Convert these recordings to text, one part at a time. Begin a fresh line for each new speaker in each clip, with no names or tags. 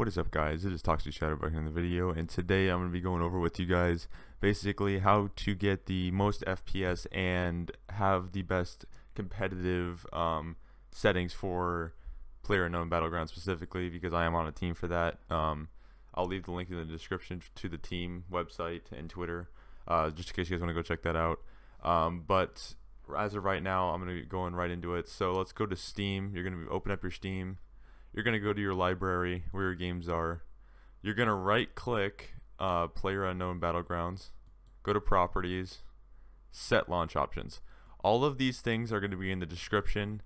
What is up, guys? It is Toxic Shadow back in the video, and today I'm going to be going over with you guys basically how to get the most FPS and have the best competitive settings for Playerunknown Battlegrounds specifically, because I am on a team for that. I'll leave the link in the description to the team website and Twitter, just in case you guys want to go check that out. But as of right now, I'm going to be going right into it. So let's go to Steam. You're going to open up your Steam. You're going to go to your library where your games are. You're going to right click Playerunknown Battlegrounds, go to properties, set launch options. All of these things are going to be in the description.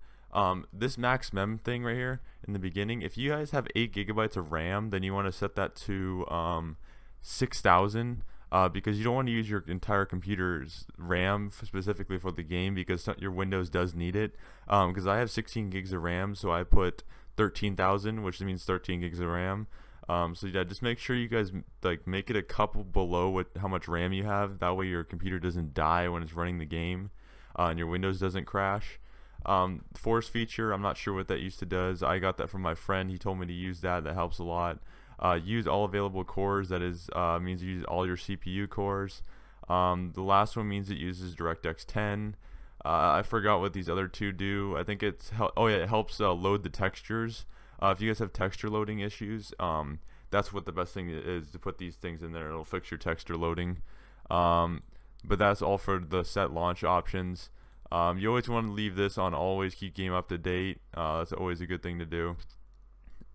This maxMem thing right here in the beginning, if you guys have 8 GB of RAM, then you want to set that to 6,000 because you don't want to use your entire computer's RAM specifically for the game, because your Windows does need it. Because I have 16 gigs of RAM, so I put 13,000, which means 13 gigs of RAM. So yeah, just make sure you guys make it a couple below how much RAM you have. That way your computer doesn't die when it's running the game, and your Windows doesn't crash. Force feature, I'm not sure what that used to does. I got that from my friend. He told me to use that. That helps a lot. Use all available cores. That is means you use all your CPU cores. The last one means it uses DirectX 10. I forgot what these other two do. I think it's it helps load the textures. If you guys have texture loading issues, that's what the best thing is, to put these things in there. It'll fix your texture loading. But that's all for the set launch options. You always want to leave this on always keep game up to date. That's always a good thing to do.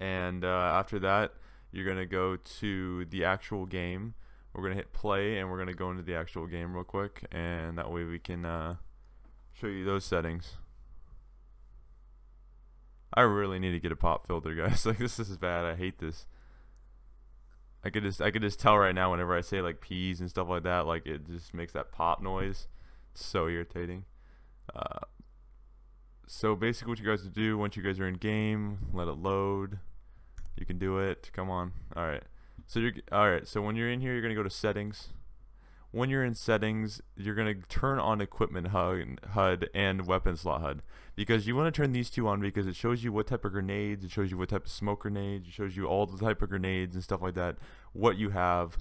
And after that, you're going to go to the actual game. We're going to hit play, and we're going to go into the actual game real quick, and that way we can show you those settings. I really need to get a pop filter, guys. This is bad. I hate this. I could just tell right now whenever I say peas and stuff like that, it just makes that pop noise. It's so irritating. So basically what you guys do once you guys are in game, let it load. You can do it. Come on. Alright. So when you're in here, you're gonna go to settings. When you're in settings, you're going to turn on equipment HUD and weapon slot HUD, because you want to turn these two on because it shows you what type of grenades, it shows you what type of smoke grenades, it shows you all the type of grenades and stuff like that, what you have,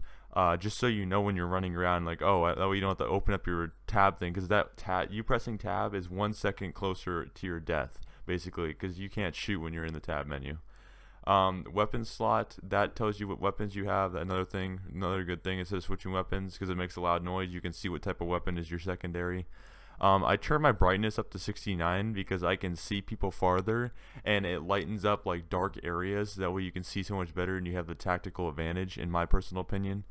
just so you know when you're running around, that way you don't have to open up your tab thing, because you pressing tab is 1 second closer to your death, basically, because you can't shoot when you're in the tab menu. Weapon slot, that tells you what weapons you have. Another good thing, it says switching weapons, because it makes a loud noise. You can see what type of weapon is your secondary. I turn my brightness up to 69 because I can see people farther, and it lightens up dark areas. That way you can see so much better, and you have the tactical advantage, in my personal opinion.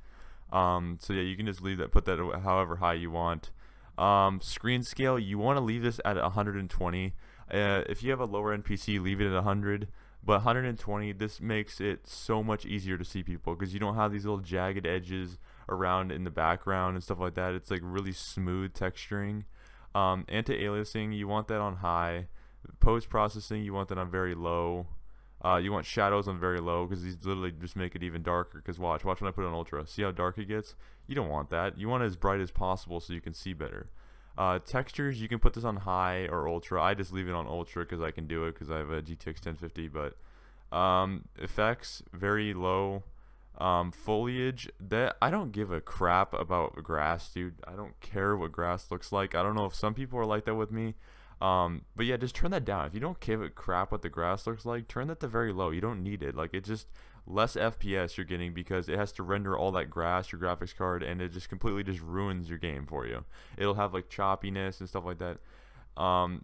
So yeah, you can just leave that, put that however high you want. Screen scale, you want to leave this at 120. If you have a lower end PC, leave it at 100. But 120, this makes it so much easier to see people, because you don't have these little jagged edges around in the background and stuff like that. It's really smooth texturing. Anti-Aliasing, you want that on high. Post-processing, you want that on very low. You want shadows on very low, because these literally just make it even darker. Because watch when I put it on ultra. See how dark it gets? You don't want that. You want it as bright as possible so you can see better. Textures, you can put this on high or ultra. I just leave it on ultra because I can do it, because I have a GTX 1050. But effects, very low. Foliage, that I don't give a crap about grass, dude. I don't care what grass looks like. I don't know if some people are like that with me. But yeah, just turn that down. If you don't give a crap what the grass looks like, turn that to very low. You don't need it. It just less FPS you're getting, because it has to render all that grass, your graphics card, and it just completely just ruins your game for you. It'll have choppiness and stuff like that.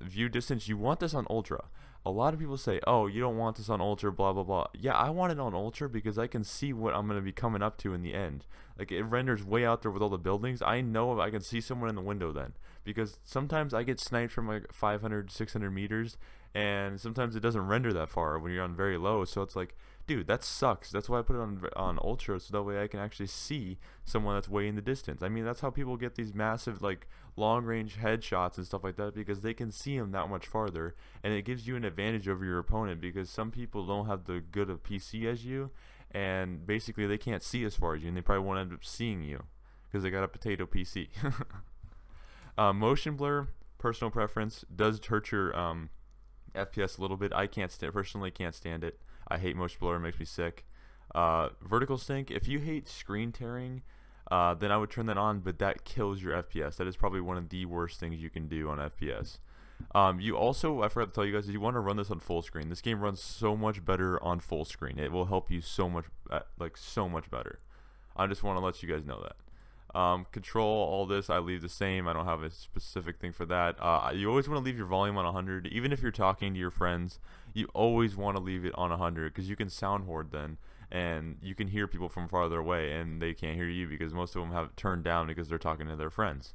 View distance, you want this on ultra. A lot of people say, oh, you don't want this on ultra, blah blah blah. Yeah, I want it on ultra because I can see what I'm going to be coming up to in the end. It renders way out there with all the buildings. I know if I can see someone in the window then, because sometimes I get sniped from 500 600 meters, and sometimes it doesn't render that far when you're on very low. So it's dude, that sucks. That's why I put it on ultra, so that way I can actually see someone that's way in the distance. I mean, that's how people get these massive long range headshots and stuff like that, because they can see them that much farther, and it gives you an advantage over your opponent, because some people don't have the good of PC as you, and basically they can't see as far as you, and they probably won't end up seeing you because they got a potato PC. Motion blur, personal preference, does hurt your FPS a little bit. I personally can't stand it. I hate motion blur, it makes me sick. Vertical sync, if you hate screen tearing, then I would turn that on, but that kills your FPS. That is probably one of the worst things you can do on FPS. You also, I forgot to tell you guys, you want to run this on full screen. This game runs so much better on full screen. It will help you so much, so much better. I just want to let you guys know that. Control, all this I leave the same. I don't have a specific thing for that. You always want to leave your volume on 100. Even if you're talking to your friends, you always want to leave it on 100 because you can sound hoard then, and you can hear people from farther away and they can't hear you because most of them have it turned down because they're talking to their friends.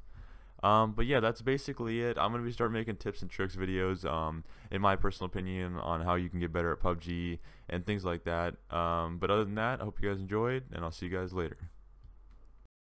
But yeah, that's basically it. I'm going to start making tips and tricks videos, in my personal opinion, on how you can get better at PUBG and things like that. But other than that, I hope you guys enjoyed, and I'll see you guys later.